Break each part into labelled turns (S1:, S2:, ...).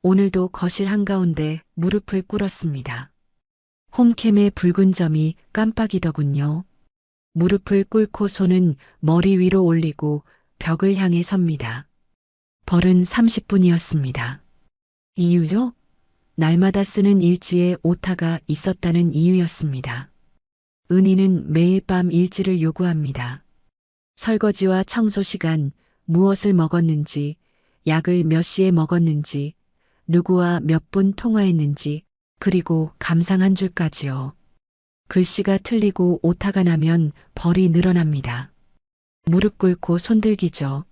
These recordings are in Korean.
S1: 오늘도 거실 한가운데 무릎을 꿇었습니다. 홈캠의 붉은 점이 깜빡이더군요. 무릎을 꿇고 손은 머리 위로 올리고 벽을 향해 섭니다. 벌은 30분이었습니다. 이유요? 날마다 쓰는 일지에 오타가 있었다는 이유였습니다. 은희는 매일 밤 일지를 요구합니다. 설거지와 청소 시간, 무엇을 먹었는지, 약을 몇 시에 먹었는지, 누구와 몇 분 통화했는지, 그리고 감상 한 줄까지요. 글씨가 틀리고 오타가 나면 벌이 늘어납니다. 무릎 꿇고 손들기죠.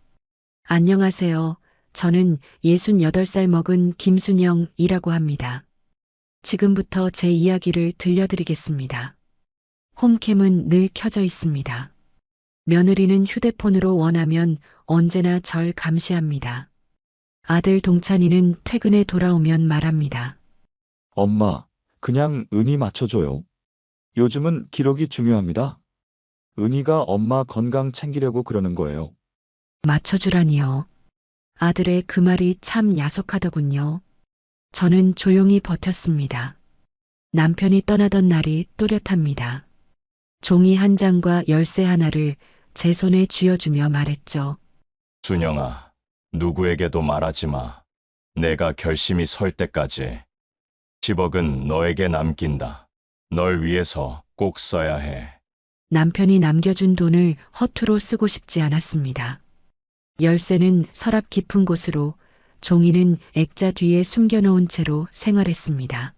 S1: 안녕하세요. 저는 68살 먹은 김순영이라고 합니다. 지금부터 제 이야기를 들려드리겠습니다. 홈캠은 늘 켜져 있습니다. 며느리는 휴대폰으로 원하면 언제나 절 감시합니다. 아들 동찬이는 퇴근에 돌아오면 말합니다.
S2: 엄마, 그냥 은희 맞춰줘요. 요즘은 기록이 중요합니다. 은희가 엄마 건강 챙기려고 그러는 거예요.
S1: 맞춰주라니요. 아들의 그 말이 참 야속하더군요. 저는 조용히 버텼습니다. 남편이 떠나던 날이 또렷합니다. 종이 한 장과 열쇠 하나를 제 손에 쥐어주며 말했죠.
S3: 준영아, 누구에게도 말하지 마. 내가 결심이 설 때까지. 10억은 너에게 남긴다. 널 위해서 꼭 써야 해.
S1: 남편이 남겨준 돈을 허투루 쓰고 싶지 않았습니다. 열쇠는 서랍 깊은 곳으로, 종이는 액자 뒤에 숨겨놓은 채로 생활했습니다.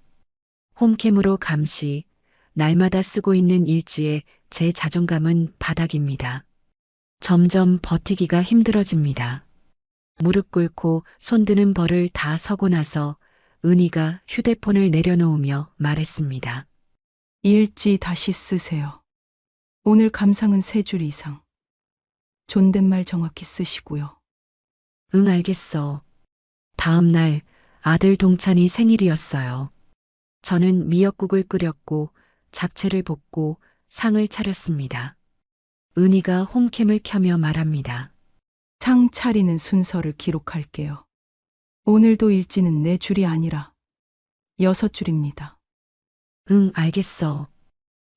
S1: 홈캠으로 감시, 날마다 쓰고 있는 일지에 제 자존감은 바닥입니다. 점점 버티기가 힘들어집니다. 무릎 꿇고 손드는 벌을 다 서고 나서 은희가 휴대폰을 내려놓으며 말했습니다.
S4: 일지 다시 쓰세요. 오늘 감상은 3줄 이상. 존댓말 정확히 쓰시고요.
S1: 응, 알겠어. 다음 날 아들 동찬이 생일이었어요. 저는 미역국을 끓였고 잡채를 볶고 상을 차렸습니다. 은희가 홈캠을 켜며 말합니다.
S4: 상 차리는 순서를 기록할게요. 오늘도 일지는 4줄이 아니라 6줄입니다.
S1: 응, 알겠어.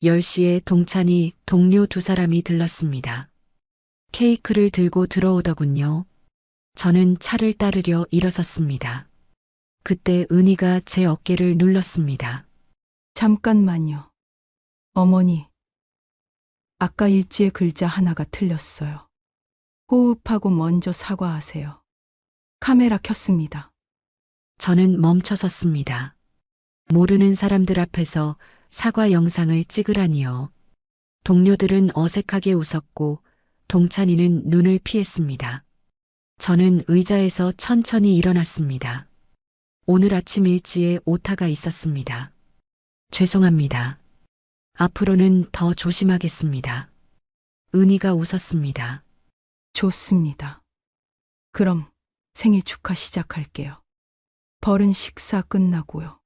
S1: 10시에 동찬이 동료 2사람이 들렀습니다. 케이크를 들고 들어오더군요. 저는 차를 따르려 일어섰습니다. 그때 은희가 제 어깨를 눌렀습니다.
S4: 잠깐만요. 어머니, 아까 일지의 글자 하나가 틀렸어요. 호흡하고 먼저 사과하세요. 카메라 켰습니다.
S1: 저는 멈춰섰습니다. 모르는 사람들 앞에서 사과 영상을 찍으라니요. 동료들은 어색하게 웃었고 동찬이는 눈을 피했습니다. 저는 의자에서 천천히 일어났습니다. 오늘 아침 일지에 오타가 있었습니다. 죄송합니다. 앞으로는 더 조심하겠습니다. 은희가 웃었습니다.
S4: 좋습니다. 그럼 생일 축하 시작할게요. 벌은 식사 끝나고요.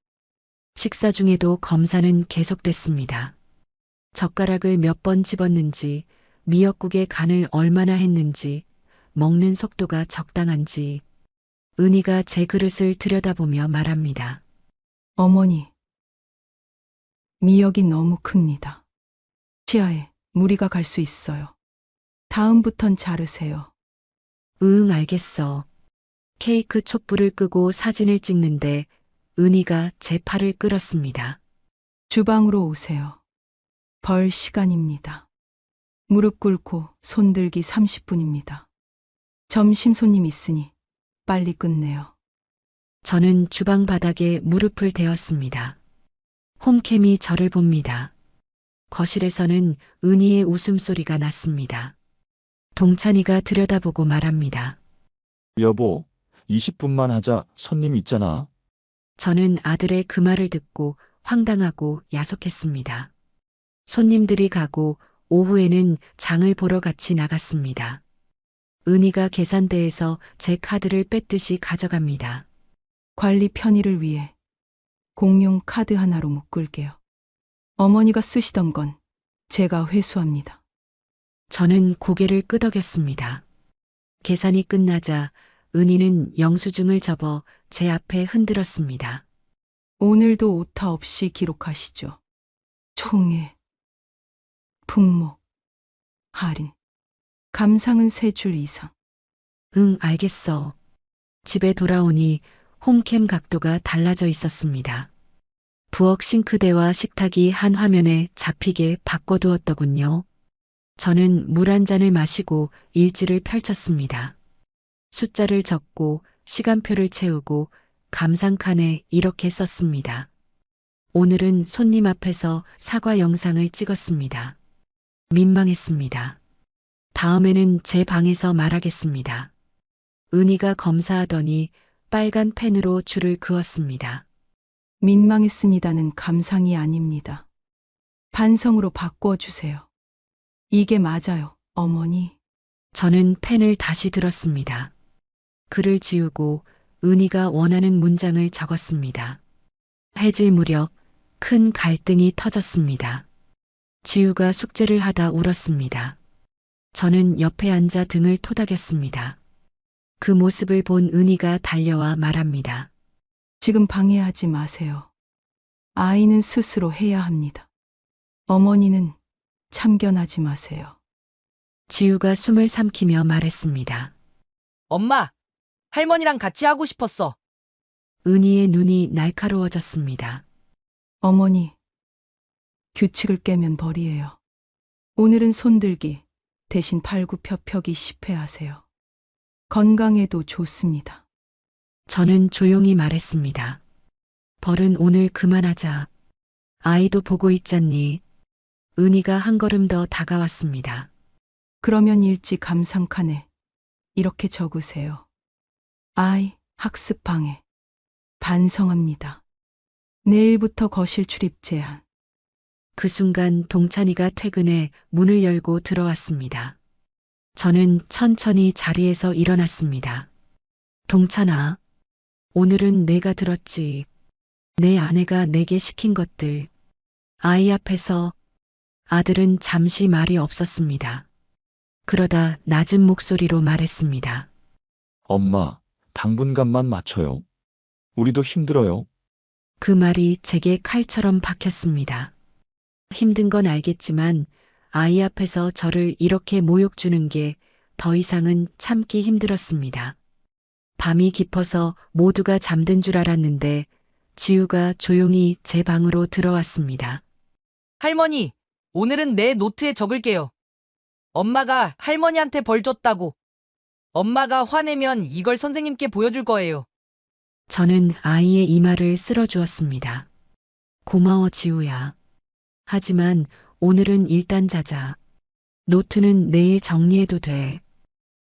S1: 식사 중에도 검사는 계속됐습니다. 젓가락을 몇 번 집었는지, 미역국의 간을 얼마나 했는지, 먹는 속도가 적당한지. 은희가 제 그릇을 들여다보며 말합니다.
S4: 어머니, 미역이 너무 큽니다. 치아에 무리가 갈 수 있어요. 다음부턴 자르세요.
S1: 응, 알겠어. 케이크 촛불을 끄고 사진을 찍는데 은희가 제 팔을 끌었습니다.
S4: 주방으로 오세요. 벌 시간입니다. 무릎 꿇고 손들기 30분입니다. 점심 손님 있으니 빨리 끝내요.
S1: 저는 주방 바닥에 무릎을 대었습니다. 홈캠이 저를 봅니다. 거실에서는 은희의 웃음소리가 났습니다. 동찬이가 들여다보고 말합니다.
S2: 여보, 20분만 하자. 손님 있잖아.
S1: 저는 아들의 그 말을 듣고 황당하고 야속했습니다. 손님들이 가고 오후에는 장을 보러 같이 나갔습니다. 은희가 계산대에서 제 카드를 뺏듯이 가져갑니다.
S4: 관리 편의를 위해 공용 카드 하나로 묶을게요. 어머니가 쓰시던 건 제가 회수합니다.
S1: 저는 고개를 끄덕였습니다. 계산이 끝나자 은희는 영수증을 접어 제 앞에 흔들었습니다.
S4: 오늘도 오타 없이 기록하시죠. 총회, 품목, 할인, 감상은 3줄 이상.
S1: 응, 알겠어. 집에 돌아오니 홈캠 각도가 달라져 있었습니다. 부엌 싱크대와 식탁이 한 화면에 잡히게 바꿔두었더군요. 저는 물 한 잔을 마시고 일지를 펼쳤습니다. 숫자를 적고 시간표를 채우고 감상칸에 이렇게 썼습니다. 오늘은 손님 앞에서 사과 영상을 찍었습니다. 민망했습니다. 다음에는 제 방에서 말하겠습니다. 은희가 검사하더니 빨간 펜으로 줄을 그었습니다.
S4: 민망했습니다는 감상이 아닙니다. 반성으로 바꿔주세요. 이게 맞아요, 어머니.
S1: 저는 펜을 다시 들었습니다. 글을 지우고 은희가 원하는 문장을 적었습니다. 해질 무렵 큰 갈등이 터졌습니다. 지우가 숙제를 하다 울었습니다. 저는 옆에 앉아 등을 토닥였습니다. 그 모습을 본 은희가 달려와 말합니다.
S4: 지금 방해하지 마세요. 아이는 스스로 해야 합니다. 어머니는 참견하지 마세요.
S1: 지우가 숨을 삼키며 말했습니다.
S5: 엄마, 할머니랑 같이 하고 싶었어.
S1: 은희의 눈이 날카로워졌습니다.
S4: 어머니, 규칙을 깨면 벌이에요. 오늘은 손들기 대신 팔굽혀펴기 10회 하세요. 건강에도 좋습니다.
S1: 저는 조용히 말했습니다. 벌은 오늘 그만하자. 아이도 보고 있잖니. 은희가 한 걸음 더 다가왔습니다.
S4: 그러면 일지 감상칸에 이렇게 적으세요. 아이 학습방해. 반성합니다. 내일부터 거실 출입 제한.
S1: 그 순간 동찬이가 퇴근해 문을 열고 들어왔습니다. 저는 천천히 자리에서 일어났습니다. 동찬아, 오늘은 내가 들었지. 내 아내가 내게 시킨 것들. 아이 앞에서. 아들은 잠시 말이 없었습니다. 그러다 낮은 목소리로 말했습니다.
S2: 엄마, 당분간만 맞춰요. 우리도 힘들어요.
S1: 그 말이 제게 칼처럼 박혔습니다. 힘든 건 알겠지만 아이 앞에서 저를 이렇게 모욕 주는 게 더 이상은 참기 힘들었습니다. 밤이 깊어서 모두가 잠든 줄 알았는데 지우가 조용히 제 방으로 들어왔습니다.
S5: 할머니, 오늘은 내 노트에 적을게요. 엄마가 할머니한테 벌 줬다고. 엄마가 화내면 이걸 선생님께 보여줄 거예요.
S1: 저는 아이의 이마를 쓸어주었습니다. 고마워, 지우야. 하지만 오늘은 일단 자자. 노트는 내일 정리해도 돼.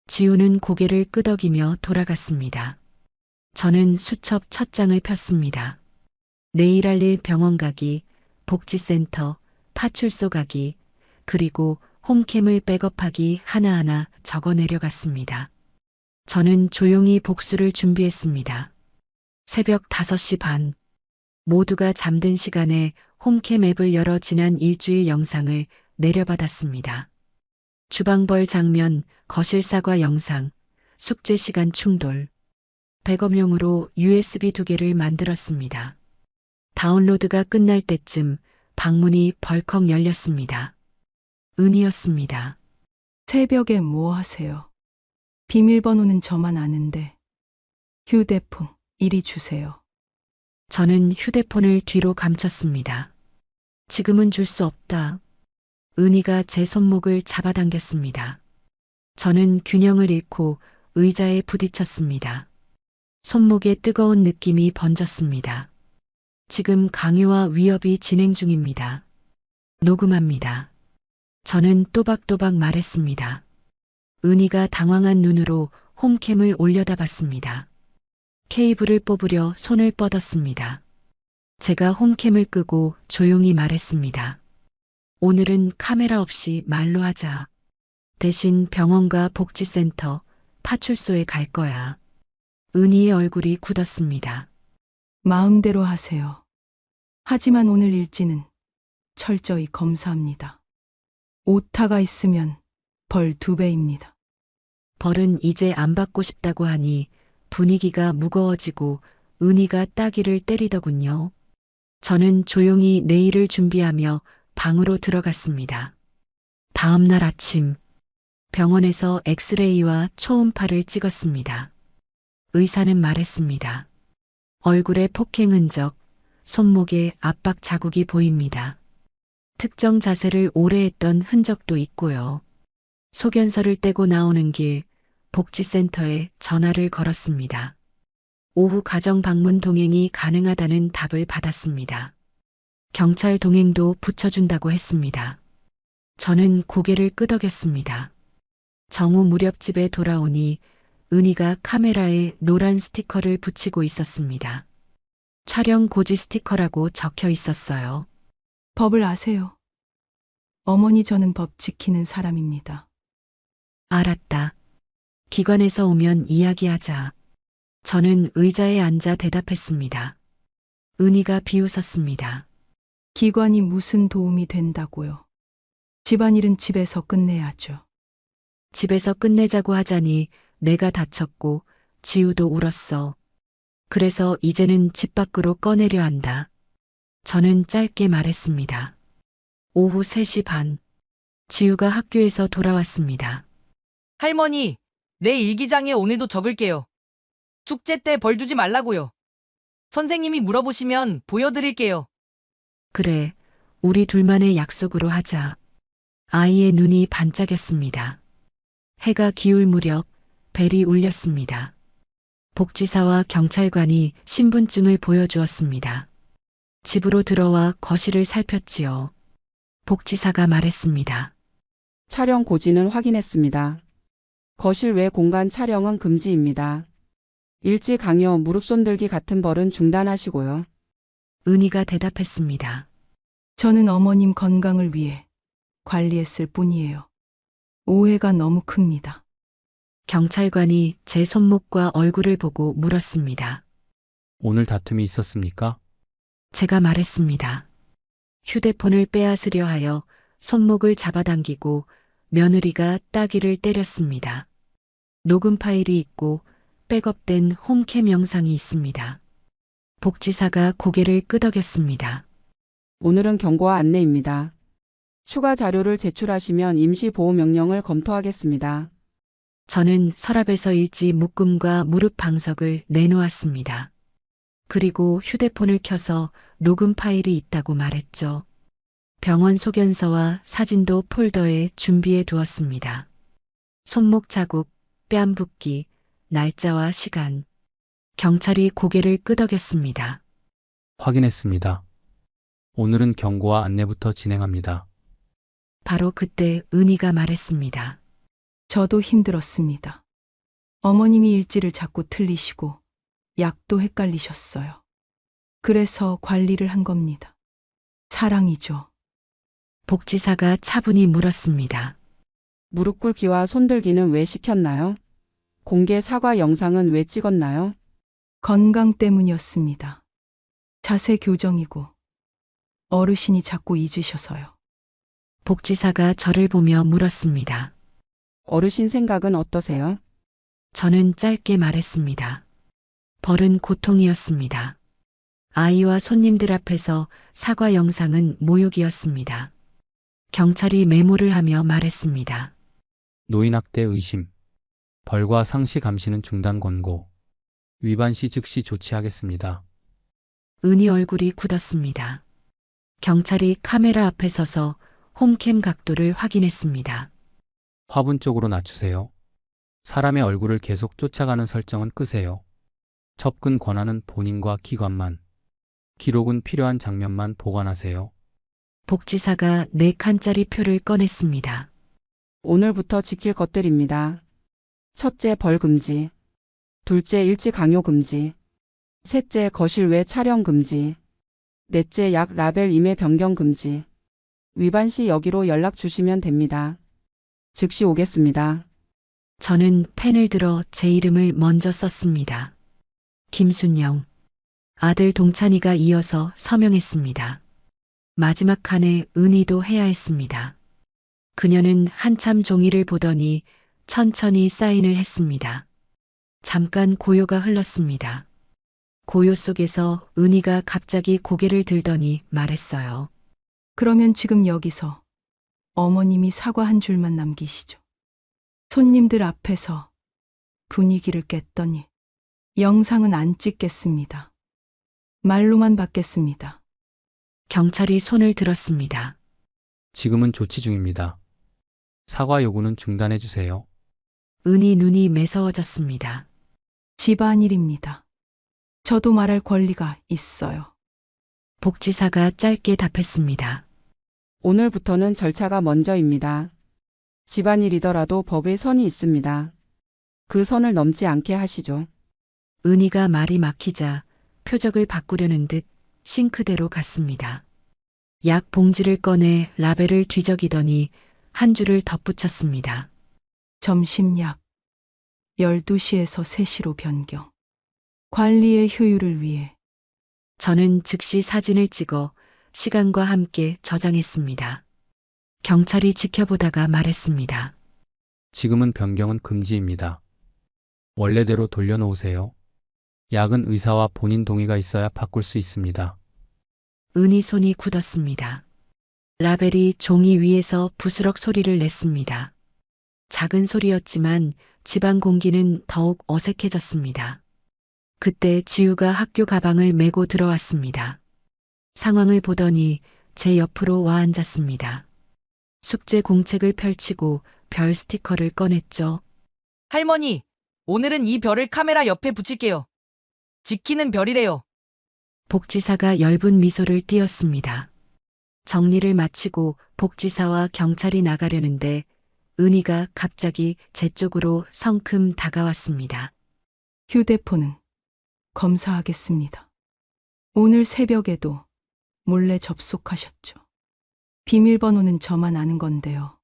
S1: 지우는 고개를 끄덕이며 돌아갔습니다. 저는 수첩 첫 장을 폈습니다. 내일 할 일 병원 가기, 복지센터, 파출소 가기, 그리고 홈캠을 백업하기 하나하나 적어 내려갔습니다. 저는 조용히 복수를 준비했습니다. 새벽 5시 반. 모두가 잠든 시간에 홈캠 앱을 열어 지난 일주일 영상을 내려받았습니다. 주방벌 장면, 거실 사과 영상, 숙제 시간 충돌. 백업용으로 USB 2개를 만들었습니다. 다운로드가 끝날 때쯤 방문이 벌컥 열렸습니다. 은희였습니다.
S4: 새벽에 뭐 하세요? 비밀번호는 저만 아는데. 휴대폰 이리 주세요.
S1: 저는 휴대폰을 뒤로 감췄습니다. 지금은 줄 수 없다. 은희가 제 손목을 잡아당겼습니다. 저는 균형을 잃고 의자에 부딪혔습니다. 손목에 뜨거운 느낌이 번졌습니다. 지금 강요와 위협이 진행 중입니다. 녹음합니다. 저는 또박또박 말했습니다. 은희가 당황한 눈으로 홈캠을 올려다봤습니다. 케이블을 뽑으려 손을 뻗었습니다. 제가 홈캠을 끄고 조용히 말했습니다. 오늘은 카메라 없이 말로 하자. 대신 병원과 복지센터, 파출소에 갈 거야. 은희의 얼굴이 굳었습니다.
S4: 마음대로 하세요. 하지만 오늘 일지는 철저히 검사합니다. 오타가 있으면 벌 2배입니다.
S1: 벌은 이제 안 받고 싶다고 하니 분위기가 무거워지고 은희가 따귀를 때리더군요. 저는 조용히 내일을 준비하며 방으로 들어갔습니다. 다음 날 아침 병원에서 엑스레이와 초음파를 찍었습니다. 의사는 말했습니다. 얼굴에 폭행 흔적, 손목에 압박 자국이 보입니다. 특정 자세를 오래 했던 흔적도 있고요. 소견서를 떼고 나오는 길 복지센터에 전화를 걸었습니다. 오후 가정 방문 동행이 가능하다는 답을 받았습니다. 경찰 동행도 붙여준다고 했습니다. 저는 고개를 끄덕였습니다. 정오 무렵 집에 돌아오니 은희가 카메라에 노란 스티커를 붙이고 있었습니다. 촬영 고지 스티커라고 적혀 있었어요.
S4: 법을 아세요? 어머니, 저는 법 지키는 사람입니다.
S1: 알았다. 기관에서 오면 이야기하자. 저는 의자에 앉아 대답했습니다. 은희가 비웃었습니다.
S4: 기관이 무슨 도움이 된다고요? 집안일은 집에서 끝내야죠.
S1: 집에서 끝내자고 하자니 내가 다쳤고 지우도 울었어. 그래서 이제는 집 밖으로 꺼내려 한다. 저는 짧게 말했습니다. 오후 3시 반. 지우가 학교에서 돌아왔습니다.
S5: 할머니, 내 일기장에 오늘도 적을게요. 축제 때 벌 주지 말라고요. 선생님이 물어보시면 보여드릴게요.
S1: 그래, 우리 둘만의 약속으로 하자. 아이의 눈이 반짝였습니다. 해가 기울 무렵 벨이 울렸습니다. 복지사와 경찰관이 신분증을 보여주었습니다. 집으로 들어와 거실을 살폈지요. 복지사가 말했습니다.
S6: 촬영 고지는 확인했습니다. 거실 외 공간 촬영은 금지입니다. 일지 강요, 무릎 손들기 같은 벌은 중단하시고요.
S1: 은희가 대답했습니다.
S4: 저는 어머님 건강을 위해 관리했을 뿐이에요. 오해가 너무 큽니다.
S1: 경찰관이 제 손목과 얼굴을 보고 물었습니다.
S7: 오늘 다툼이 있었습니까?
S1: 제가 말했습니다. 휴대폰을 빼앗으려 하여 손목을 잡아당기고 며느리가 따귀를 때렸습니다. 녹음 파일이 있고 백업된 홈캠 영상이 있습니다. 복지사가 고개를 끄덕였습니다.
S6: 오늘은 경고와 안내입니다. 추가 자료를 제출하시면 임시보호명령을 검토하겠습니다.
S1: 저는 서랍에서 일지 묶음과 무릎 방석을 내놓았습니다. 그리고 휴대폰을 켜서 녹음 파일이 있다고 말했죠. 병원 소견서와 사진도 폴더에 준비해 두었습니다. 손목 자국, 뺨 붓기, 날짜와 시간. 경찰이 고개를 끄덕였습니다.
S7: 확인했습니다. 오늘은 경고와 안내부터 진행합니다.
S1: 바로 그때 은희가 말했습니다.
S4: 저도 힘들었습니다. 어머님이 일지를 자꾸 틀리시고 약도 헷갈리셨어요. 그래서 관리를 한 겁니다. 사랑이죠.
S1: 복지사가 차분히 물었습니다.
S6: 무릎 꿇기와 손들기는 왜 시켰나요? 공개 사과 영상은 왜 찍었나요?
S4: 건강 때문이었습니다. 자세 교정이고 어르신이 자꾸 잊으셔서요.
S1: 복지사가 저를 보며 물었습니다.
S6: 어르신 생각은 어떠세요?
S1: 저는 짧게 말했습니다. 벌은 고통이었습니다. 아이와 손님들 앞에서 사과 영상은 모욕이었습니다. 경찰이 메모를 하며 말했습니다.
S7: 노인학대 의심, 벌과 상시 감시는 중단 권고, 위반 시 즉시 조치하겠습니다.
S1: 은희 얼굴이 굳었습니다. 경찰이 카메라 앞에 서서 홈캠 각도를 확인했습니다.
S7: 화분 쪽으로 낮추세요. 사람의 얼굴을 계속 쫓아가는 설정은 끄세요. 접근 권한은 본인과 기관만, 기록은 필요한 장면만 보관하세요.
S1: 복지사가 4칸짜리 표를 꺼냈습니다.
S6: 오늘부터 지킬 것들입니다. 첫째, 벌 금지. 둘째, 일지 강요 금지. 셋째, 거실 외 촬영 금지. 넷째, 약 라벨 임의 변경 금지. 위반 시 여기로 연락 주시면 됩니다. 즉시 오겠습니다.
S1: 저는 펜을 들어 제 이름을 먼저 썼습니다. 김순영. 아들 동찬이가 이어서 서명했습니다. 마지막 칸에 은희도 해야 했습니다. 그녀는 한참 종이를 보더니 천천히 사인을 했습니다. 잠깐 고요가 흘렀습니다. 고요 속에서 은희가 갑자기 고개를 들더니 말했어요.
S4: 그러면 지금 여기서 어머님이 사과 한 줄만 남기시죠. 손님들 앞에서 분위기를 깼더니 영상은 안 찍겠습니다. 말로만 받겠습니다.
S1: 경찰이 손을 들었습니다.
S7: 지금은 조치 중입니다. 사과 요구는 중단해 주세요.
S1: 은희 눈이 매서워졌습니다.
S4: 집안일입니다. 저도 말할 권리가 있어요.
S1: 복지사가 짧게 답했습니다.
S6: 오늘부터는 절차가 먼저입니다. 집안일이더라도 법에 선이 있습니다. 그 선을 넘지 않게 하시죠.
S1: 은희가 말이 막히자 표적을 바꾸려는 듯 싱크대로 갔습니다. 약 봉지를 꺼내 라벨을 뒤적이더니 한 줄을 덧붙였습니다.
S4: 점심약 12시에서 3시로 변경. 관리의 효율을 위해.
S1: 저는 즉시 사진을 찍어 시간과 함께 저장했습니다. 경찰이 지켜보다가 말했습니다.
S7: 지금은 변경은 금지입니다. 원래대로 돌려놓으세요. 약은 의사와 본인 동의가 있어야 바꿀 수 있습니다.
S1: 은희 손이 굳었습니다. 라벨이 종이 위에서 부스럭 소리를 냈습니다. 작은 소리였지만 집안 공기는 더욱 어색해졌습니다. 그때 지우가 학교 가방을 메고 들어왔습니다. 상황을 보더니 제 옆으로 와 앉았습니다. 숙제 공책을 펼치고 별 스티커를 꺼냈죠.
S5: 할머니, 오늘은 이 별을 카메라 옆에 붙일게요. 지키는 별이래요.
S1: 복지사가 엷은 미소를 띄었습니다. 정리를 마치고 복지사와 경찰이 나가려는데 은희가 갑자기 제 쪽으로 성큼 다가왔습니다.
S4: 휴대폰은 검사하겠습니다. 오늘 새벽에도 몰래 접속하셨죠. 비밀번호는 저만 아는 건데요.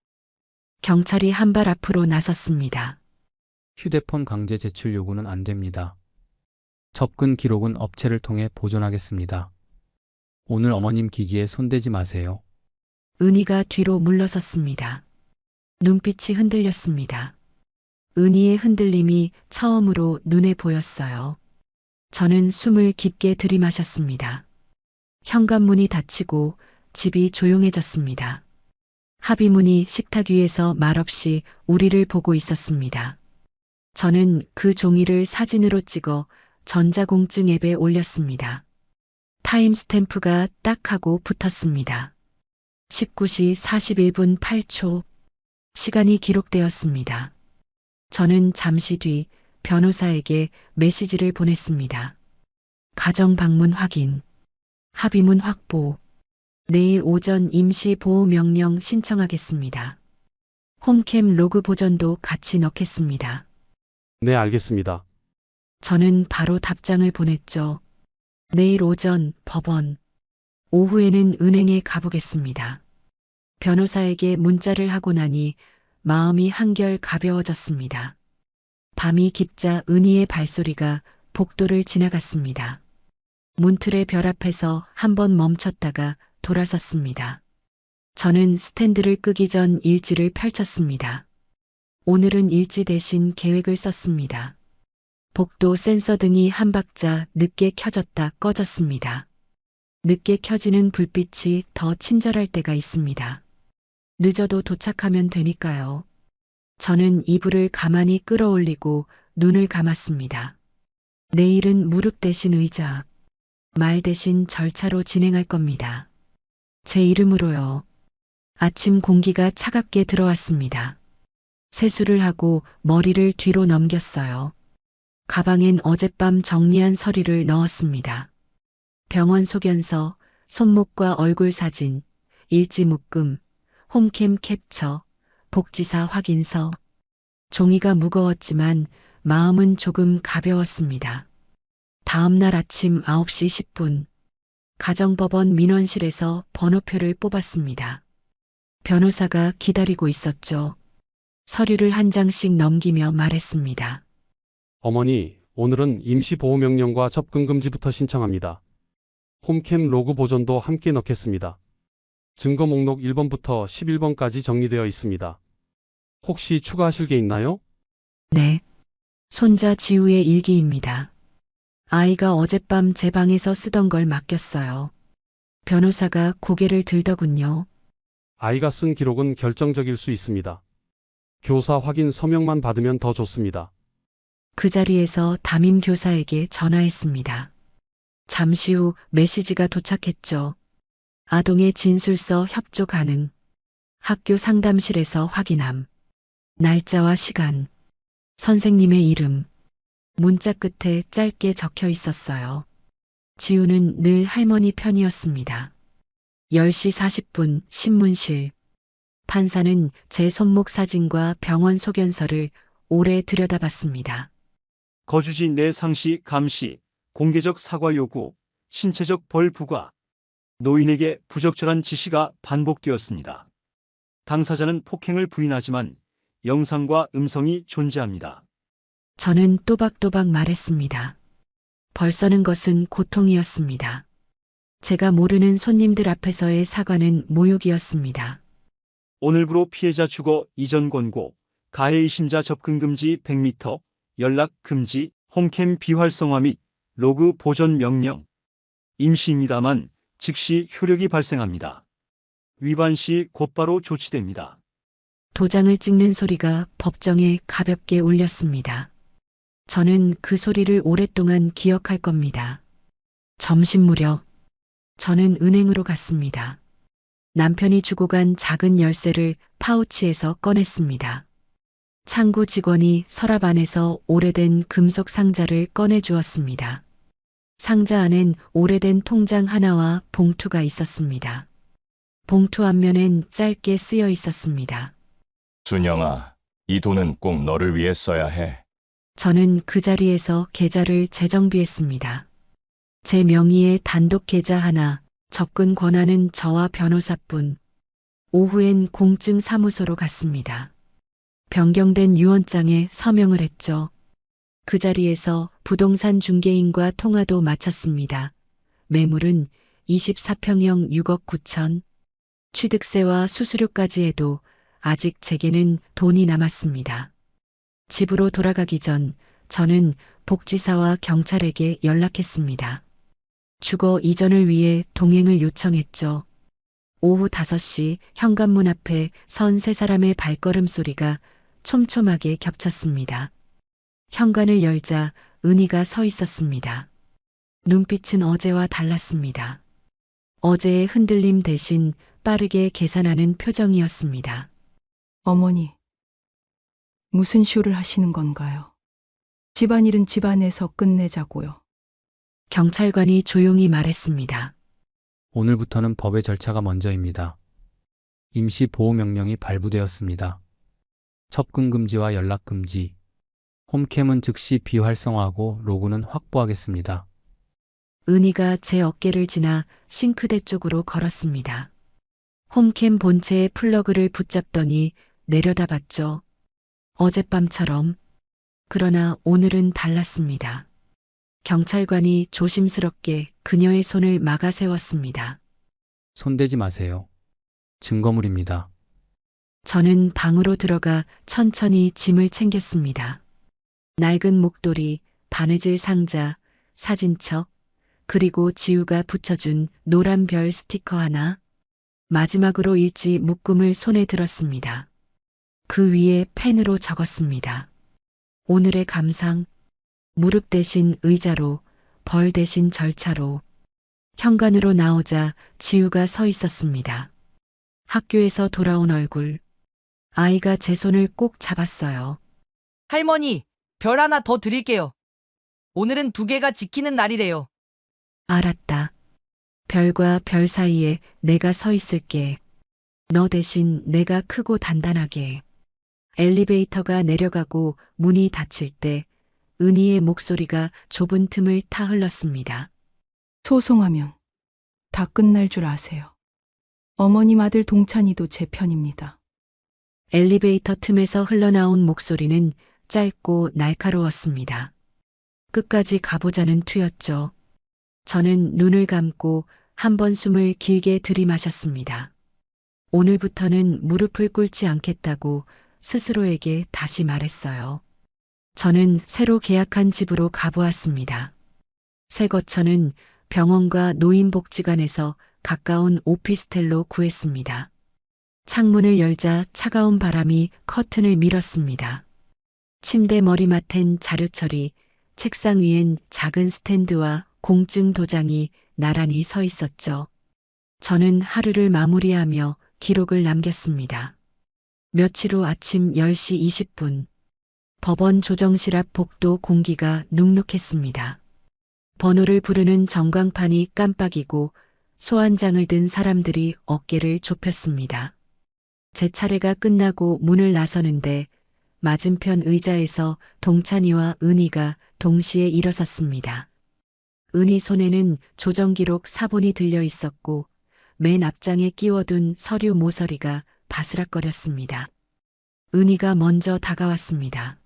S1: 경찰이 한 발 앞으로 나섰습니다.
S7: 휴대폰 강제 제출 요구는 안 됩니다. 접근 기록은 업체를 통해 보존하겠습니다. 오늘 어머님 기기에 손대지 마세요.
S1: 은희가 뒤로 물러섰습니다. 눈빛이 흔들렸습니다. 은희의 흔들림이 처음으로 눈에 보였어요. 저는 숨을 깊게 들이마셨습니다. 현관문이 닫히고 집이 조용해졌습니다. 합의문이 식탁 위에서 말없이 우리를 보고 있었습니다. 저는 그 종이를 사진으로 찍어 전자공증 앱에 올렸습니다. 타임스탬프가 딱 하고 붙었습니다. 19시 41분 8초. 시간이 기록되었습니다. 저는 잠시 뒤 변호사에게 메시지를 보냈습니다. 가정 방문 확인. 합의문 확보. 내일 오전 임시 보호 명령 신청하겠습니다. 홈캠 로그 보전도 같이 넣겠습니다.
S8: 네, 알겠습니다.
S1: 저는 바로 답장을 보냈죠. 내일 오전 법원. 오후에는 은행에 가보겠습니다. 변호사에게 문자를 하고 나니 마음이 한결 가벼워졌습니다. 밤이 깊자 은희의 발소리가 복도를 지나갔습니다. 문틀의 별 앞에서 한번 멈췄다가 돌아섰습니다. 저는 스탠드를 끄기 전 일지를 펼쳤습니다. 오늘은 일지 대신 계획을 썼습니다. 복도 센서 등이 한 박자 늦게 켜졌다 꺼졌습니다. 늦게 켜지는 불빛이 더 친절할 때가 있습니다. 늦어도 도착하면 되니까요. 저는 이불을 가만히 끌어올리고 눈을 감았습니다. 내일은 무릎 대신 의자, 말 대신 절차로 진행할 겁니다. 제 이름으로요. 아침 공기가 차갑게 들어왔습니다. 세수를 하고 머리를 뒤로 넘겼어요. 가방엔 어젯밤 정리한 서류를 넣었습니다. 병원 소견서, 손목과 얼굴 사진, 일지 묶음, 홈캠 캡처, 복지사 확인서. 종이가 무거웠지만 마음은 조금 가벼웠습니다. 다음 날 아침 9시 10분, 가정법원 민원실에서 번호표를 뽑았습니다. 변호사가 기다리고 있었죠. 서류를 한 장씩 넘기며 말했습니다.
S8: 어머니, 오늘은 임시보호명령과 접근금지부터 신청합니다. 홈캠 로그 보존도 함께 넣겠습니다. 증거 목록 1번부터 11번까지 정리되어 있습니다. 혹시 추가하실 게 있나요?
S1: 네. 손자 지우의 일기입니다. 아이가 어젯밤 제 방에서 쓰던 걸 맡겼어요. 변호사가 고개를 들더군요.
S8: 아이가 쓴 기록은 결정적일 수 있습니다. 교사 확인 서명만 받으면 더 좋습니다.
S1: 그 자리에서 담임 교사에게 전화했습니다. 잠시 후 메시지가 도착했죠. 아동의 진술서 협조 가능. 학교 상담실에서 확인함. 날짜와 시간. 선생님의 이름. 문자 끝에 짧게 적혀 있었어요. 지우는 늘 할머니 편이었습니다. 10시 40분 신문실. 판사는 제 손목 사진과 병원 소견서를 오래 들여다봤습니다.
S9: 거주지 내 상시 감시, 공개적 사과 요구, 신체적 벌 부과, 노인에게 부적절한 지시가 반복되었습니다. 당사자는 폭행을 부인하지만 영상과 음성이 존재합니다.
S1: 저는 또박또박 말했습니다. 벌서는 것은 고통이었습니다. 제가 모르는 손님들 앞에서의 사과는 모욕이었습니다.
S9: 오늘부로 피해자 주거 이전 권고, 가해 의심자 접근 금지 100m, 연락 금지, 홈캠 비활성화 및 로그 보존 명령. 임시입니다만 즉시 효력이 발생합니다. 위반 시 곧바로 조치됩니다.
S1: 도장을 찍는 소리가 법정에 가볍게 울렸습니다. 저는 그 소리를 오랫동안 기억할 겁니다. 점심 무렵, 저는 은행으로 갔습니다. 남편이 주고 간 작은 열쇠를 파우치에서 꺼냈습니다. 창구 직원이 서랍 안에서 오래된 금속 상자를 꺼내 주었습니다. 상자 안엔 오래된 통장 하나와 봉투가 있었습니다. 봉투 앞면엔 짧게 쓰여 있었습니다.
S3: 준영아, 이 돈은 꼭 너를 위해 써야 해.
S1: 저는 그 자리에서 계좌를 재정비했습니다. 제 명의의 단독 계좌 하나, 접근 권한은 저와 변호사뿐. 오후엔 공증 사무소로 갔습니다. 변경된 유언장에 서명을 했죠. 그 자리에서 부동산 중개인과 통화도 마쳤습니다. 매물은 24평형 6억 9천. 취득세와 수수료까지 해도 아직 제게는 돈이 남았습니다. 집으로 돌아가기 전 저는 복지사와 경찰에게 연락했습니다. 주거 이전을 위해 동행을 요청했죠. 오후 5시 현관문 앞에 선 세 사람의 발걸음 소리가 촘촘하게 겹쳤습니다. 현관을 열자 은희가 서 있었습니다. 눈빛은 어제와 달랐습니다. 어제의 흔들림 대신 빠르게 계산하는 표정이었습니다.
S4: 어머니, 무슨 쇼를 하시는 건가요? 집안일은 집안에서 끝내자고요.
S1: 경찰관이 조용히 말했습니다.
S7: 오늘부터는 법의 절차가 먼저입니다. 임시 보호 명령이 발부되었습니다. 접근 금지와 연락 금지. 홈캠은 즉시 비활성화하고 로그는 확보하겠습니다.
S1: 은희가 제 어깨를 지나 싱크대 쪽으로 걸었습니다. 홈캠 본체의 플러그를 붙잡더니 내려다봤죠. 어젯밤처럼. 그러나 오늘은 달랐습니다. 경찰관이 조심스럽게 그녀의 손을 막아 세웠습니다.
S7: 손대지 마세요. 증거물입니다.
S1: 저는 방으로 들어가 천천히 짐을 챙겼습니다. 낡은 목도리, 바느질 상자, 사진첩, 그리고 지우가 붙여준 노란 별 스티커 하나. 마지막으로 일지 묶음을 손에 들었습니다. 그 위에 펜으로 적었습니다. 오늘의 감상. 무릎 대신 의자로, 벌 대신 절차로. 현관으로 나오자 지우가 서 있었습니다. 학교에서 돌아온 얼굴. 아이가 제 손을 꼭 잡았어요.
S5: 할머니, 별 하나 더 드릴게요. 오늘은 2개가 지키는 날이래요.
S1: 알았다. 별과 별 사이에 내가 서 있을게. 너 대신 내가 크고 단단하게. 엘리베이터가 내려가고 문이 닫힐 때 은희의 목소리가 좁은 틈을 타 흘렀습니다.
S4: 소송하면 다 끝날 줄 아세요. 어머님 아들 동찬이도 제 편입니다.
S1: 엘리베이터 틈에서 흘러나온 목소리는 짧고 날카로웠습니다. 끝까지 가보자는 투였죠. 저는 눈을 감고 한 번 숨을 길게 들이마셨습니다. 오늘부터는 무릎을 꿇지 않겠다고 스스로에게 다시 말했어요. 저는 새로 계약한 집으로 가보았습니다. 새 거처는 병원과 노인복지관에서 가까운 오피스텔로 구했습니다. 창문을 열자 차가운 바람이 커튼을 밀었습니다. 침대 머리맡엔 자료처리, 책상 위엔 작은 스탠드와 공증 도장이 나란히 서 있었죠. 저는 하루를 마무리하며 기록을 남겼습니다. 며칠 후 아침 10시 20분. 법원 조정실 앞 복도 공기가 눅눅했습니다. 번호를 부르는 전광판이 깜빡이고 소환장을 든 사람들이 어깨를 좁혔습니다. 제 차례가 끝나고 문을 나서는데 맞은편 의자에서 동찬이와 은희가 동시에 일어섰습니다. 은희 손에는 조정기록 사본이 들려 있었고 맨 앞장에 끼워둔 서류 모서리가 바스락거렸습니다. 은희가 먼저 다가왔습니다.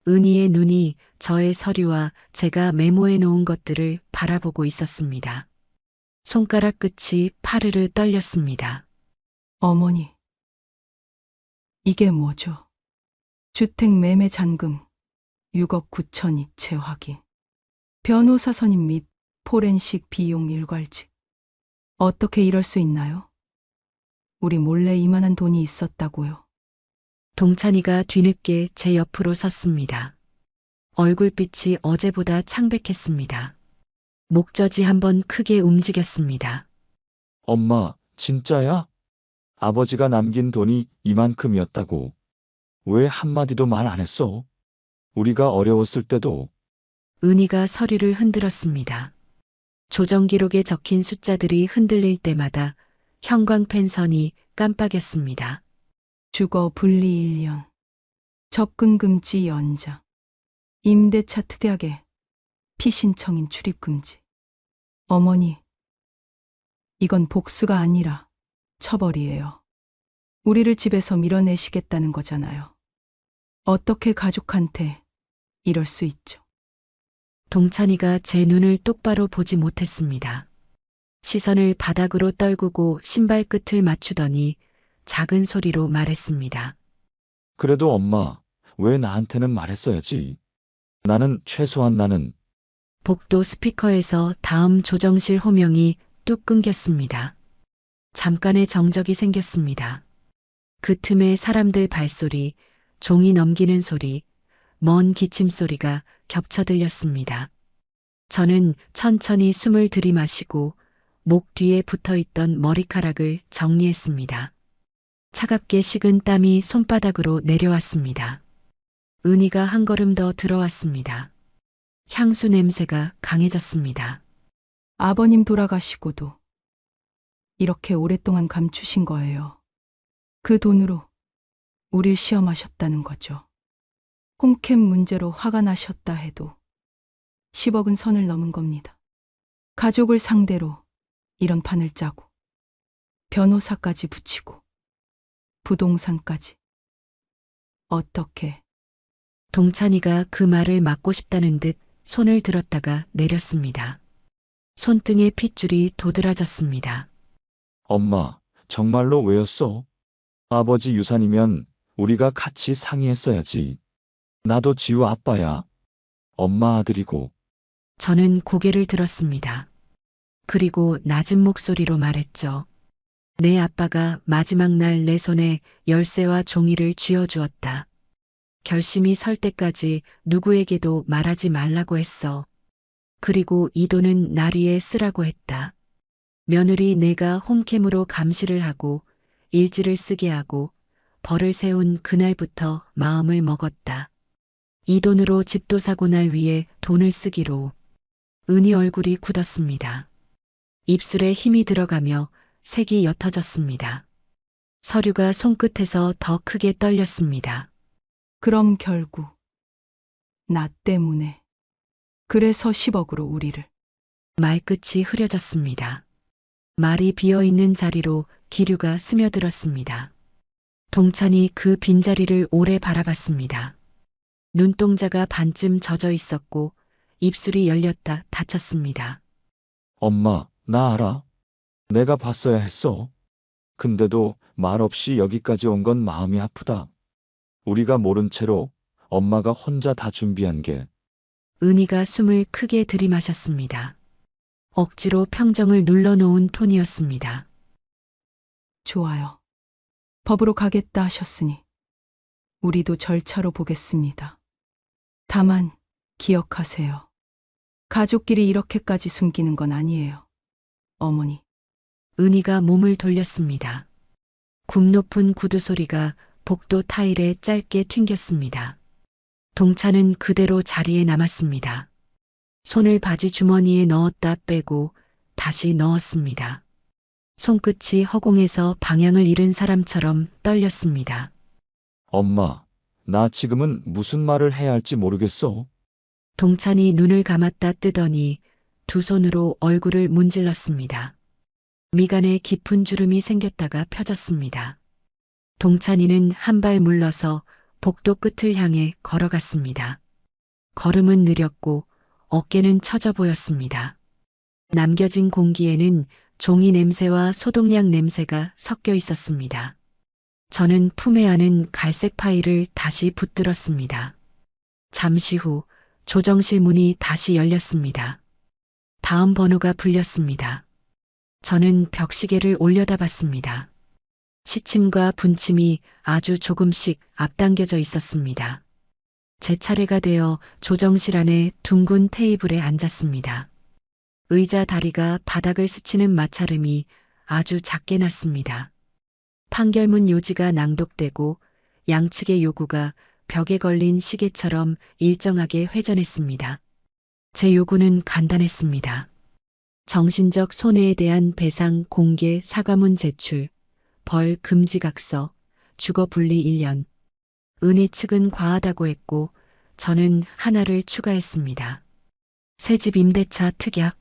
S1: 은희의 눈이 저의 서류와 제가 메모해 놓은 것들을 바라보고 있었습니다. 손가락 끝이 파르르 떨렸습니다.
S4: 어머니, 이게 뭐죠? 주택 매매 잔금 6억 9천 이체 확인. 변호사 선임 및 포렌식 비용 일괄직. 어떻게 이럴 수 있나요? 우리 몰래 이만한 돈이 있었다고요.
S1: 동찬이가 뒤늦게 제 옆으로 섰습니다. 얼굴빛이 어제보다 창백했습니다. 목젖이 한번 크게 움직였습니다.
S2: 엄마, 진짜야? 아버지가 남긴 돈이 이만큼이었다고. 왜 한마디도 말 안 했어? 우리가 어려웠을 때도.
S1: 은희가 서류를 흔들었습니다. 조정 기록에 적힌 숫자들이 흔들릴 때마다 형광펜 선이 깜빡였습니다.
S4: 주거 분리 1년. 접근 금지 연장. 임대차 특약에 피신청인 출입 금지. 어머니, 이건 복수가 아니라 처벌이에요. 우리를 집에서 밀어내시겠다는 거잖아요. 어떻게 가족한테 이럴 수 있죠?
S1: 동찬이가 제 눈을 똑바로 보지 못했습니다. 시선을 바닥으로 떨구고 신발 끝을 맞추더니 작은 소리로 말했습니다.
S2: 그래도 엄마, 왜 나한테는 말했어야지? 나는
S1: 복도 스피커에서 다음 조정실 호명이 뚝 끊겼습니다. 잠깐의 정적이 생겼습니다. 그 틈에 사람들 발소리, 종이 넘기는 소리, 먼 기침 소리가 겹쳐 들렸습니다. 저는 천천히 숨을 들이마시고 목 뒤에 붙어있던 머리카락을 정리했습니다. 차갑게 식은 땀이 손바닥으로 내려왔습니다. 은희가 한 걸음 더 들어왔습니다. 향수 냄새가 강해졌습니다.
S4: 아버님 돌아가시고도 이렇게 오랫동안 감추신 거예요. 그 돈으로 우릴 시험하셨다는 거죠. 홈캠 문제로 화가 나셨다 해도 10억은 선을 넘은 겁니다. 가족을 상대로 이런 판을 짜고 변호사까지 붙이고 부동산까지. 어떻게?
S1: 동찬이가 그 말을 막고 싶다는 듯 손을 들었다가 내렸습니다. 손등에 핏줄이 도드라졌습니다.
S2: 엄마, 정말로 왜였어? 아버지 유산이면 우리가 같이 상의했어야지. 나도 지우 아빠야. 엄마 아들이고.
S1: 저는 고개를 들었습니다. 그리고 낮은 목소리로 말했죠. 내 아빠가 마지막 날 내 손에 열쇠와 종이를 쥐어주었다. 결심이 설 때까지 누구에게도 말하지 말라고 했어. 그리고 이 돈은 날 위해 쓰라고 했다. 며느리 내가 홈캠으로 감시를 하고 일지를 쓰게 하고 벌을 세운 그날부터 마음을 먹었다. 이 돈으로 집도 사고 날 위해 돈을 쓰기로. 은희 얼굴이 굳었습니다. 입술에 힘이 들어가며 색이 옅어졌습니다. 서류가 손끝에서 더 크게 떨렸습니다.
S4: 그럼 결국 나 때문에. 그래서 10억으로 우리를.
S1: 말끝이 흐려졌습니다. 말이 비어있는 자리로 기류가 스며들었습니다. 동찬이 그 빈자리를 오래 바라봤습니다. 눈동자가 반쯤 젖어 있었고 입술이 열렸다 닫혔습니다.
S2: 엄마, 나 알아. 내가 봤어야 했어. 근데도 말 없이 여기까지 온 건 마음이 아프다. 우리가 모른 채로 엄마가 혼자 다 준비한 게.
S1: 은희가 숨을 크게 들이마셨습니다. 억지로 평정을 눌러놓은 톤이었습니다.
S4: 좋아요. 법으로 가겠다 하셨으니 우리도 절차로 보겠습니다. 다만 기억하세요. 가족끼리 이렇게까지 숨기는 건 아니에요. 어머니.
S1: 은희가 몸을 돌렸습니다. 굽 높은 구두 소리가 복도 타일에 짧게 튕겼습니다. 동차는 그대로 자리에 남았습니다. 손을 바지 주머니에 넣었다 빼고 다시 넣었습니다. 손끝이 허공에서 방향을 잃은 사람처럼 떨렸습니다.
S2: 엄마, 나 지금은 무슨 말을 해야 할지 모르겠어.
S1: 동찬이 눈을 감았다 뜨더니 두 손으로 얼굴을 문질렀습니다. 미간에 깊은 주름이 생겼다가 펴졌습니다. 동찬이는 한 발 물러서 복도 끝을 향해 걸어갔습니다. 걸음은 느렸고 어깨는 처져 보였습니다. 남겨진 공기에는 종이 냄새와 소독약 냄새가 섞여 있었습니다. 저는 품에 안은 갈색 파일을 다시 붙들었습니다. 잠시 후 조정실 문이 다시 열렸습니다. 다음 번호가 불렸습니다. 저는 벽시계를 올려다 봤습니다. 시침과 분침이 아주 조금씩 앞당겨져 있었습니다. 제 차례가 되어 조정실 안에 둥근 테이블에 앉았습니다. 의자 다리가 바닥을 스치는 마찰음이 아주 작게 났습니다. 판결문 요지가 낭독되고 양측의 요구가 벽에 걸린 시계처럼 일정하게 회전했습니다. 제 요구는 간단했습니다. 정신적 손해에 대한 배상 공개 사과문 제출, 벌 금지 각서, 주거 분리 1년. 은희 측은 과하다고 했고 저는 하나를 추가했습니다. 새집 임대차 특약,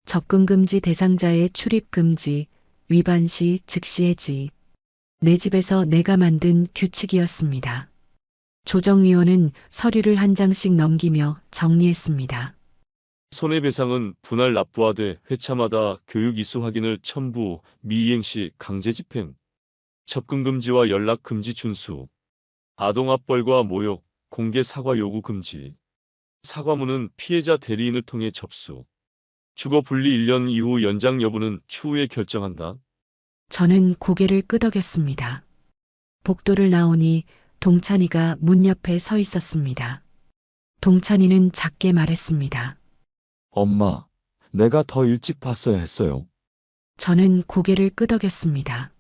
S1: 접근 금지 대상자의 출입 금지, 위반 시 즉시 해지. 내 집에서 내가 만든 규칙이었습니다. 조정위원은 서류를 한 장씩 넘기며 정리했습니다.
S10: 손해배상은 분할 납부하되 회차마다 교육 이수 확인을 첨부, 미이행 시 강제 집행, 접근 금지와 연락 금지 준수, 아동 압벌과 모욕, 공개 사과 요구 금지, 사과문은 피해자 대리인을 통해 접수, 주거 분리 1년 이후 연장 여부는 추후에 결정한다.
S1: 저는 고개를 끄덕였습니다. 복도를 나오니 동찬이가 문 옆에 서 있었습니다. 동찬이는 작게 말했습니다.
S2: 엄마, 내가 더 일찍 봤어야 했어요.
S1: 저는 고개를 끄덕였습니다.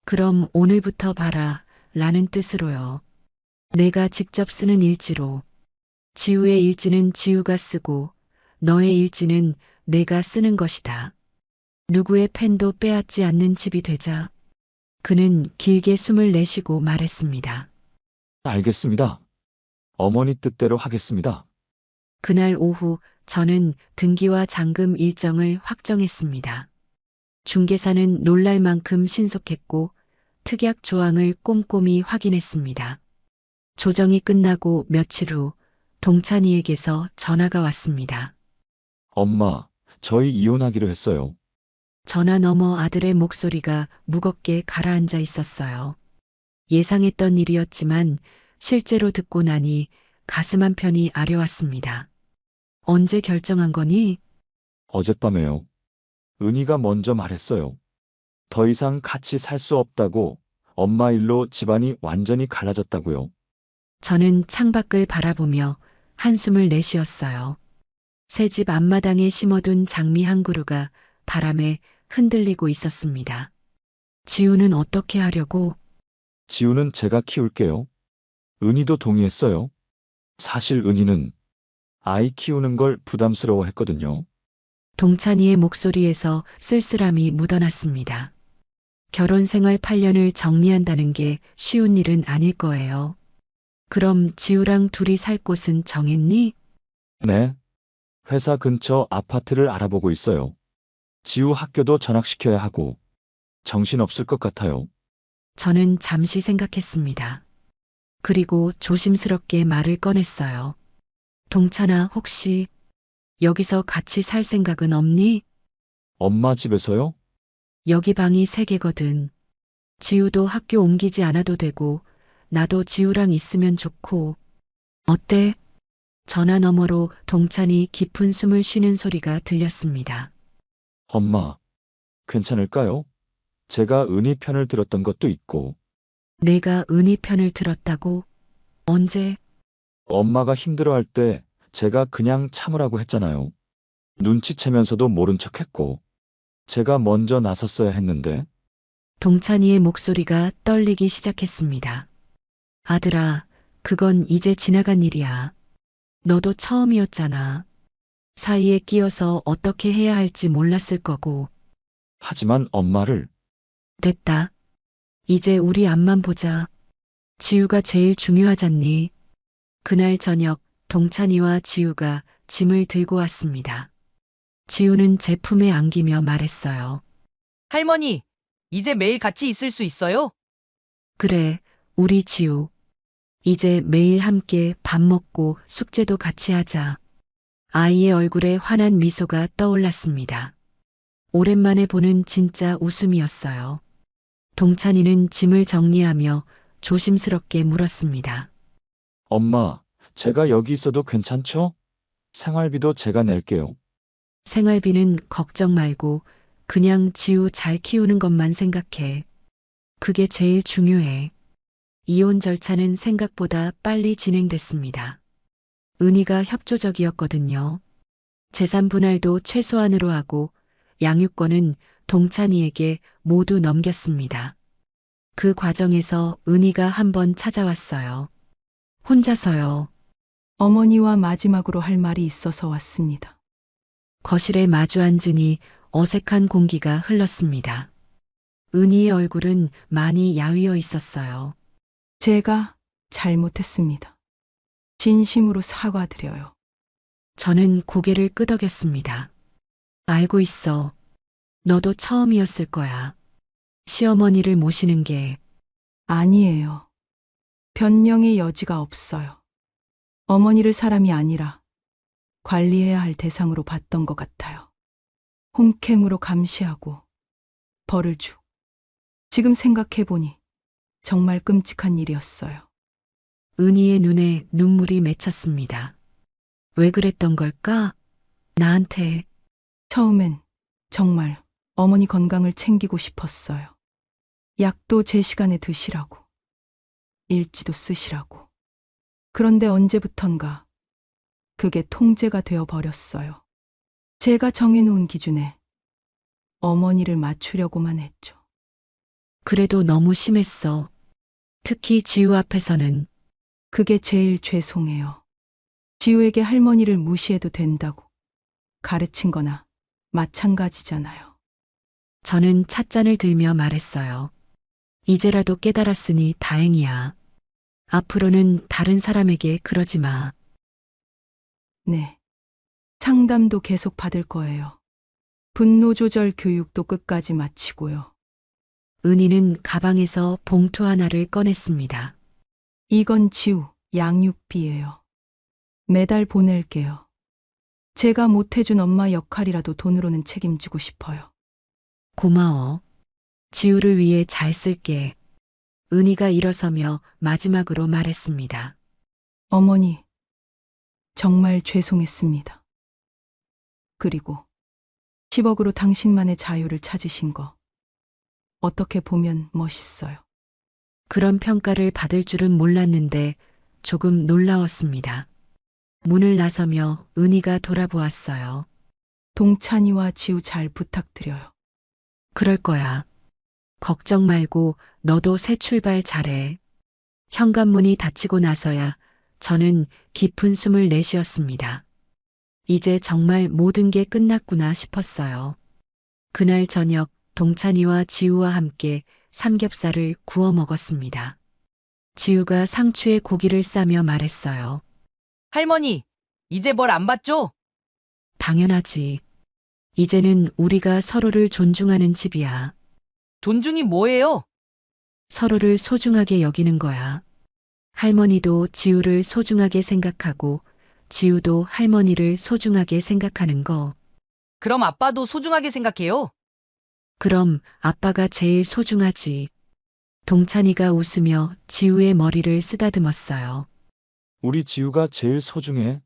S1: 그럼 오늘부터 봐라 라는 뜻으로요. 내가 직접 쓰는 일지로. 지우의 일지는 지우가 쓰고 너의 일지는 내가 쓰는 것이다. 누구의 펜도 빼앗지 않는 집이 되자. 그는 길게 숨을 내쉬고 말했습니다.
S2: 알겠습니다. 어머니 뜻대로 하겠습니다.
S1: 그날 오후 저는 등기와 잔금 일정을 확정했습니다. 중개사는 놀랄 만큼 신속했고 특약 조항을 꼼꼼히 확인했습니다. 조정이 끝나고 며칠 후 동찬이에게서 전화가 왔습니다.
S2: 엄마, 저희 이혼하기로 했어요.
S1: 전화 너머 아들의 목소리가 무겁게 가라앉아 있었어요. 예상했던 일이었지만 실제로 듣고 나니 가슴 한편이 아려왔습니다. 언제 결정한 거니?
S2: 어젯밤에요. 은희가 먼저 말했어요. 더 이상 같이 살 수 없다고, 엄마 일로 집안이 완전히 갈라졌다고요.
S1: 저는 창밖을 바라보며 한숨을 내쉬었어요. 새 집 앞마당에 심어둔 장미 한 그루가 바람에 흔들리고 있었습니다. 지우는 어떻게 하려고?
S2: 지우는 제가 키울게요. 은희도 동의했어요. 사실 은희는 아이 키우는 걸 부담스러워 했거든요.
S1: 동찬이의 목소리에서 쓸쓸함이 묻어났습니다. 결혼 생활 8년을 정리한다는 게 쉬운 일은 아닐 거예요. 그럼 지우랑 둘이 살 곳은 정했니?
S2: 네. 회사 근처 아파트를 알아보고 있어요. 지우 학교도 전학시켜야 하고 정신없을 것 같아요.
S1: 저는 잠시 생각했습니다. 그리고 조심스럽게 말을 꺼냈어요. 동찬아, 혹시 여기서 같이 살 생각은 없니?
S2: 엄마 집에서요?
S1: 여기 방이 3개거든. 지우도 학교 옮기지 않아도 되고 나도 지우랑 있으면 좋고. 어때? 전화 너머로 동찬이 깊은 숨을 쉬는 소리가 들렸습니다.
S2: 엄마, 괜찮을까요? 제가 은희 편을 들었던 것도 있고,
S1: 내가 은희 편을 들었다고? 언제?
S2: 엄마가 힘들어할 때 제가 그냥 참으라고 했잖아요. 눈치채면서도 모른 척 했고, 제가 먼저 나섰어야 했는데,
S1: 동찬이의 목소리가 떨리기 시작했습니다. 아들아, 그건 이제 지나간 일이야. 너도 처음이었잖아. 사이에 끼어서 어떻게 해야 할지 몰랐을 거고.
S2: 하지만 엄마를,
S1: 됐다. 이제 우리 앞만 보자. 지우가 제일 중요하잖니. 그날 저녁 동찬이와 지우가 짐을 들고 왔습니다. 지우는 제 품에 안기며 말했어요.
S5: 할머니, 이제 매일 같이 있을 수 있어요?
S1: 그래, 우리 지우. 이제 매일 함께 밥 먹고 숙제도 같이 하자. 아이의 얼굴에 환한 미소가 떠올랐습니다. 오랜만에 보는 진짜 웃음이었어요. 동찬이는 짐을 정리하며 조심스럽게 물었습니다.
S2: 엄마, 제가 여기 있어도 괜찮죠? 생활비도 제가 낼게요.
S1: 생활비는 걱정 말고 그냥 지우 잘 키우는 것만 생각해. 그게 제일 중요해. 이혼 절차는 생각보다 빨리 진행됐습니다. 은희가 협조적이었거든요. 재산 분할도 최소한으로 하고 양육권은 동찬이에게 모두 넘겼습니다. 그 과정에서 은희가 한번 찾아왔어요. 혼자서요.
S4: 어머니와 마지막으로 할 말이 있어서 왔습니다.
S1: 거실에 마주 앉으니 어색한 공기가 흘렀습니다. 은희의 얼굴은 많이 야위어 있었어요.
S4: 제가 잘못했습니다. 진심으로 사과드려요.
S1: 저는 고개를 끄덕였습니다. 알고 있어. 너도 처음이었을 거야. 시어머니를 모시는 게.
S4: 아니에요. 변명의 여지가 없어요. 어머니를 사람이 아니라 관리해야 할 대상으로 봤던 것 같아요. 홈캠으로 감시하고 벌을 주. 지금 생각해보니 정말 끔찍한 일이었어요.
S1: 은희의 눈에 눈물이 맺혔습니다. 왜 그랬던 걸까? 나한테.
S4: 처음엔 정말 어머니 건강을 챙기고 싶었어요. 약도 제 시간에 드시라고. 일지도 쓰시라고. 그런데 언제부턴가 그게 통제가 되어 버렸어요. 제가 정해놓은 기준에 어머니를 맞추려고만 했죠.
S1: 그래도 너무 심했어. 특히 지우 앞에서는.
S4: 그게 제일 죄송해요. 지우에게 할머니를 무시해도 된다고 가르친 거나 마찬가지잖아요.
S1: 저는 찻잔을 들며 말했어요. 이제라도 깨달았으니 다행이야. 앞으로는 다른 사람에게 그러지 마.
S4: 네. 상담도 계속 받을 거예요. 분노 조절 교육도 끝까지 마치고요.
S1: 은희는 가방에서 봉투 하나를 꺼냈습니다.
S4: 이건 지우 양육비예요. 매달 보낼게요. 제가 못해준 엄마 역할이라도 돈으로는 책임지고 싶어요.
S1: 고마워. 지우를 위해 잘 쓸게. 은희가 일어서며 마지막으로 말했습니다.
S4: 어머니, 정말 죄송했습니다. 그리고 10억으로 당신만의 자유를 찾으신 거 어떻게 보면 멋있어요.
S1: 그런 평가를 받을 줄은 몰랐는데 조금 놀라웠습니다. 문을 나서며 은희가 돌아보았어요.
S4: 동찬이와 지우 잘 부탁드려요.
S1: 그럴 거야. 걱정 말고 너도 새 출발 잘해. 현관문이 닫히고 나서야 저는 깊은 숨을 내쉬었습니다. 이제 정말 모든 게 끝났구나 싶었어요. 그날 저녁 동찬이와 지우와 함께 삼겹살을 구워 먹었습니다. 지우가 상추에 고기를 싸며 말했어요.
S5: 할머니, 이제 벌 안 받죠?
S1: 당연하지. 이제는 우리가 서로를 존중하는 집이야.
S5: 존중이 뭐예요?
S1: 서로를 소중하게 여기는 거야. 할머니도 지우를 소중하게 생각하고 지우도 할머니를 소중하게 생각하는 거.
S5: 그럼 아빠도 소중하게 생각해요.
S1: 그럼 아빠가 제일 소중하지. 동찬이가 웃으며 지우의 머리를 쓰다듬었어요.
S2: 우리 지우가 제일 소중해.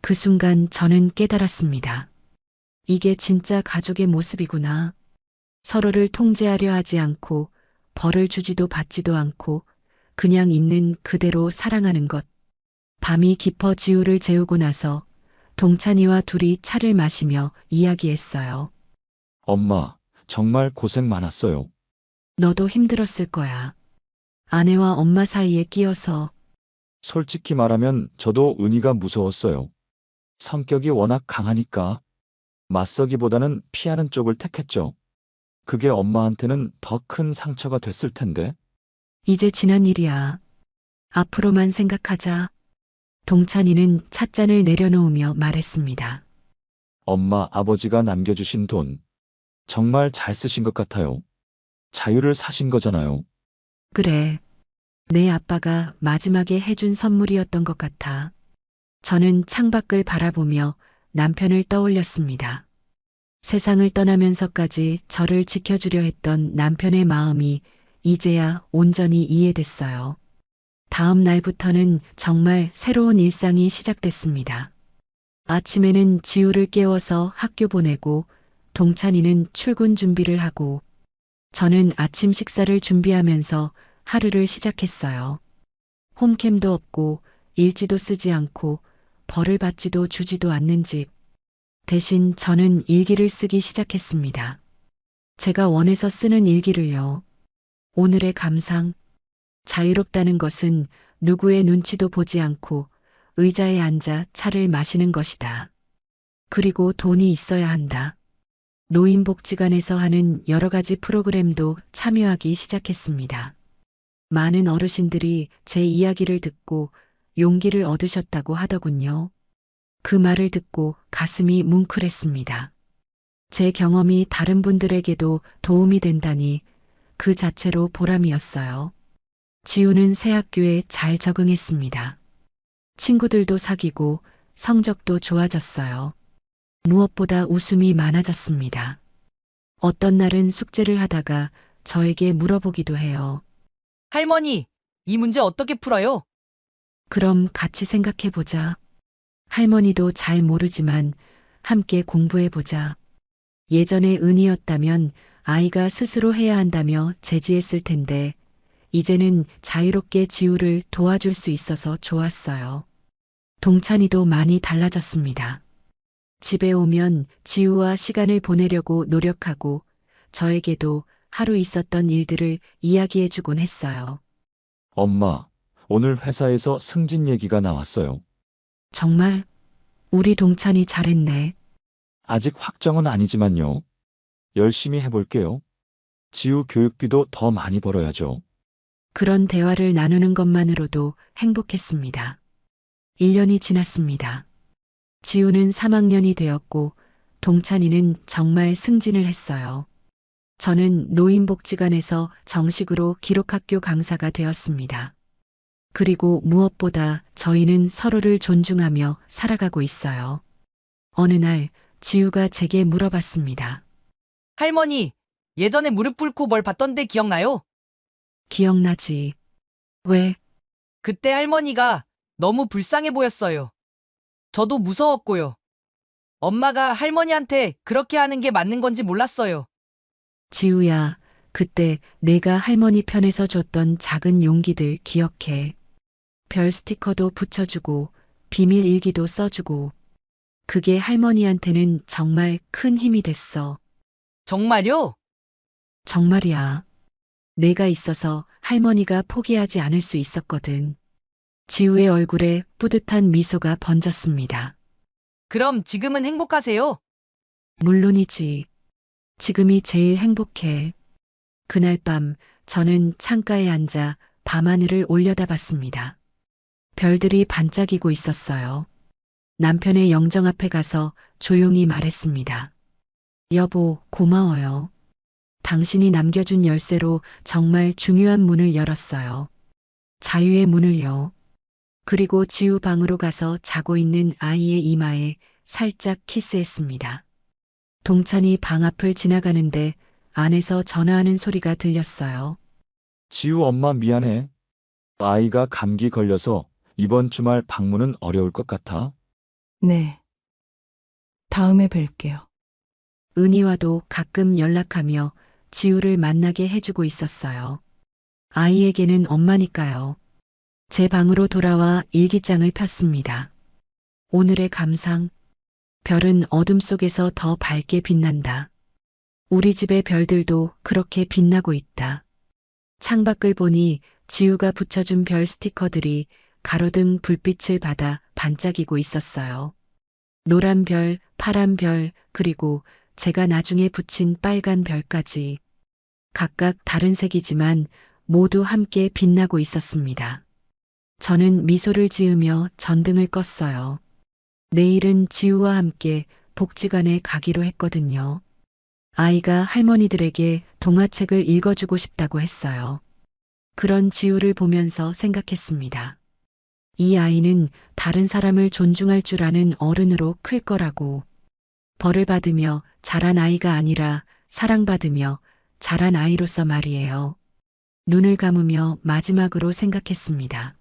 S1: 그 순간 저는 깨달았습니다. 이게 진짜 가족의 모습이구나. 서로를 통제하려 하지 않고 벌을 주지도 받지도 않고 그냥 있는 그대로 사랑하는 것. 밤이 깊어 지우를 재우고 나서 동찬이와 둘이 차를 마시며 이야기했어요.
S2: 엄마, 정말 고생 많았어요.
S1: 너도 힘들었을 거야. 아내와 엄마 사이에 끼어서.
S2: 솔직히 말하면 저도 은희가 무서웠어요. 성격이 워낙 강하니까 맞서기보다는 피하는 쪽을 택했죠. 그게 엄마한테는 더 큰 상처가 됐을 텐데.
S1: 이제 지난 일이야. 앞으로만 생각하자. 동찬이는 찻잔을 내려놓으며 말했습니다.
S2: 엄마, 아버지가 남겨주신 돈 정말 잘 쓰신 것 같아요. 자유를 사신 거잖아요.
S1: 그래. 내 아빠가 마지막에 해준 선물이었던 것 같아. 저는 창밖을 바라보며 남편을 떠올렸습니다. 세상을 떠나면서까지 저를 지켜주려 했던 남편의 마음이 이제야 온전히 이해됐어요. 다음 날부터는 정말 새로운 일상이 시작됐습니다. 아침에는 지우를 깨워서 학교 보내고 동찬이는 출근 준비를 하고 저는 아침 식사를 준비하면서 하루를 시작했어요. 홈캠도 없고 일지도 쓰지 않고 벌을 받지도 주지도 않는 집. 대신 저는 일기를 쓰기 시작했습니다. 제가 원해서 쓰는 일기를요. 오늘의 감상. 자유롭다는 것은 누구의 눈치도 보지 않고 의자에 앉아 차를 마시는 것이다. 그리고 돈이 있어야 한다. 노인복지관에서 하는 여러 가지 프로그램도 참여하기 시작했습니다. 많은 어르신들이 제 이야기를 듣고 용기를 얻으셨다고 하더군요. 그 말을 듣고 가슴이 뭉클했습니다. 제 경험이 다른 분들에게도 도움이 된다니 그 자체로 보람이었어요. 지우는 새 학교에 잘 적응했습니다. 친구들도 사귀고 성적도 좋아졌어요. 무엇보다 웃음이 많아졌습니다. 어떤 날은 숙제를 하다가 저에게 물어보기도 해요.
S5: 할머니, 이 문제 어떻게 풀어요?
S1: 그럼 같이 생각해보자. 할머니도 잘 모르지만 함께 공부해보자. 예전에 은이었다면 아이가 스스로 해야 한다며 제지했을 텐데 이제는 자유롭게 지우를 도와줄 수 있어서 좋았어요. 동찬이도 많이 달라졌습니다. 집에 오면 지우와 시간을 보내려고 노력하고 저에게도 하루 있었던 일들을 이야기해주곤 했어요.
S2: 엄마, 오늘 회사에서 승진 얘기가 나왔어요.
S1: 정말 우리 동찬이 잘했네.
S2: 아직 확정은 아니지만요. 열심히 해볼게요. 지우 교육비도 더 많이 벌어야죠.
S1: 그런 대화를 나누는 것만으로도 행복했습니다. 1년이 지났습니다. 지우는 3학년이 되었고 동찬이는 정말 승진을 했어요. 저는 노인복지관에서 정식으로 기록학교 강사가 되었습니다. 그리고 무엇보다 저희는 서로를 존중하며 살아가고 있어요. 어느 날 지우가 제게 물어봤습니다.
S5: 할머니, 예전에 무릎 꿇고 뭘 봤던데 기억나요?
S1: 기억나지? 왜?
S5: 그때 할머니가 너무 불쌍해 보였어요. 저도 무서웠고요. 엄마가 할머니한테 그렇게 하는 게 맞는 건지 몰랐어요.
S1: 지우야, 그때 내가 할머니 편에서 줬던 작은 용기들 기억해. 별 스티커도 붙여주고 비밀 일기도 써주고 그게 할머니한테는 정말 큰 힘이 됐어.
S5: 정말요?
S1: 정말이야. 내가 있어서 할머니가 포기하지 않을 수 있었거든. 지우의 얼굴에 뿌듯한 미소가 번졌습니다.
S5: 그럼 지금은 행복하세요?
S1: 물론이지. 지금이 제일 행복해. 그날 밤 저는 창가에 앉아 밤하늘을 올려다봤습니다. 별들이 반짝이고 있었어요. 남편의 영정 앞에 가서 조용히 말했습니다. 여보, 고마워요. 당신이 남겨준 열쇠로 정말 중요한 문을 열었어요. 자유의 문을요. 그리고 지우 방으로 가서 자고 있는 아이의 이마에 살짝 키스했습니다. 동찬이 방 앞을 지나가는데 안에서 전화하는 소리가 들렸어요.
S2: 지우 엄마 미안해. 아이가 감기 걸려서 이번 주말 방문은 어려울 것 같아.
S4: 네. 다음에 뵐게요.
S1: 은희와도 가끔 연락하며 지우를 만나게 해주고 있었어요. 아이에게는 엄마니까요. 제 방으로 돌아와 일기장을 폈습니다. 오늘의 감상. 별은 어둠 속에서 더 밝게 빛난다. 우리 집의 별들도 그렇게 빛나고 있다. 창밖을 보니 지우가 붙여준 별 스티커들이 가로등 불빛을 받아 반짝이고 있었어요. 노란 별, 파란 별, 그리고 제가 나중에 붙인 빨간 별까지. 각각 다른 색이지만 모두 함께 빛나고 있었습니다. 저는 미소를 지으며 전등을 껐어요. 내일은 지우와 함께 복지관에 가기로 했거든요. 아이가 할머니들에게 동화책을 읽어주고 싶다고 했어요. 그런 지우를 보면서 생각했습니다. 이 아이는 다른 사람을 존중할 줄 아는 어른으로 클 거라고. 벌을 받으며 자란 아이가 아니라 사랑받으며 자란 아이로서 말이에요. 눈을 감으며 마지막으로 생각했습니다.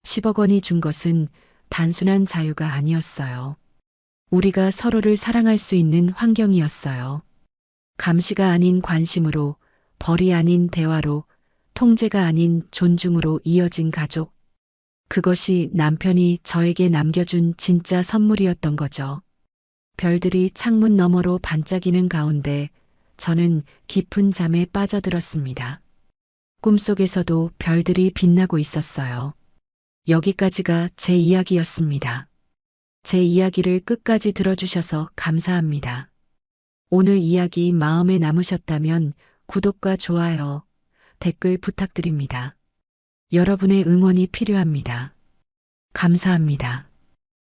S1: 10억 원이 준 것은 단순한 자유가 아니었어요. 우리가 서로를 사랑할 수 있는 환경이었어요. 감시가 아닌 관심으로, 벌이 아닌 대화로, 통제가 아닌 존중으로 이어진 가족. 그것이 남편이 저에게 남겨준 진짜 선물이었던 거죠. 별들이 창문 너머로 반짝이는 가운데 저는 깊은 잠에 빠져들었습니다. 꿈속에서도 별들이 빛나고 있었어요. 여기까지가 제 이야기였습니다. 제 이야기를 끝까지 들어주셔서 감사합니다. 오늘 이야기 마음에 남으셨다면 구독과 좋아요, 댓글 부탁드립니다. 여러분의 응원이 필요합니다. 감사합니다.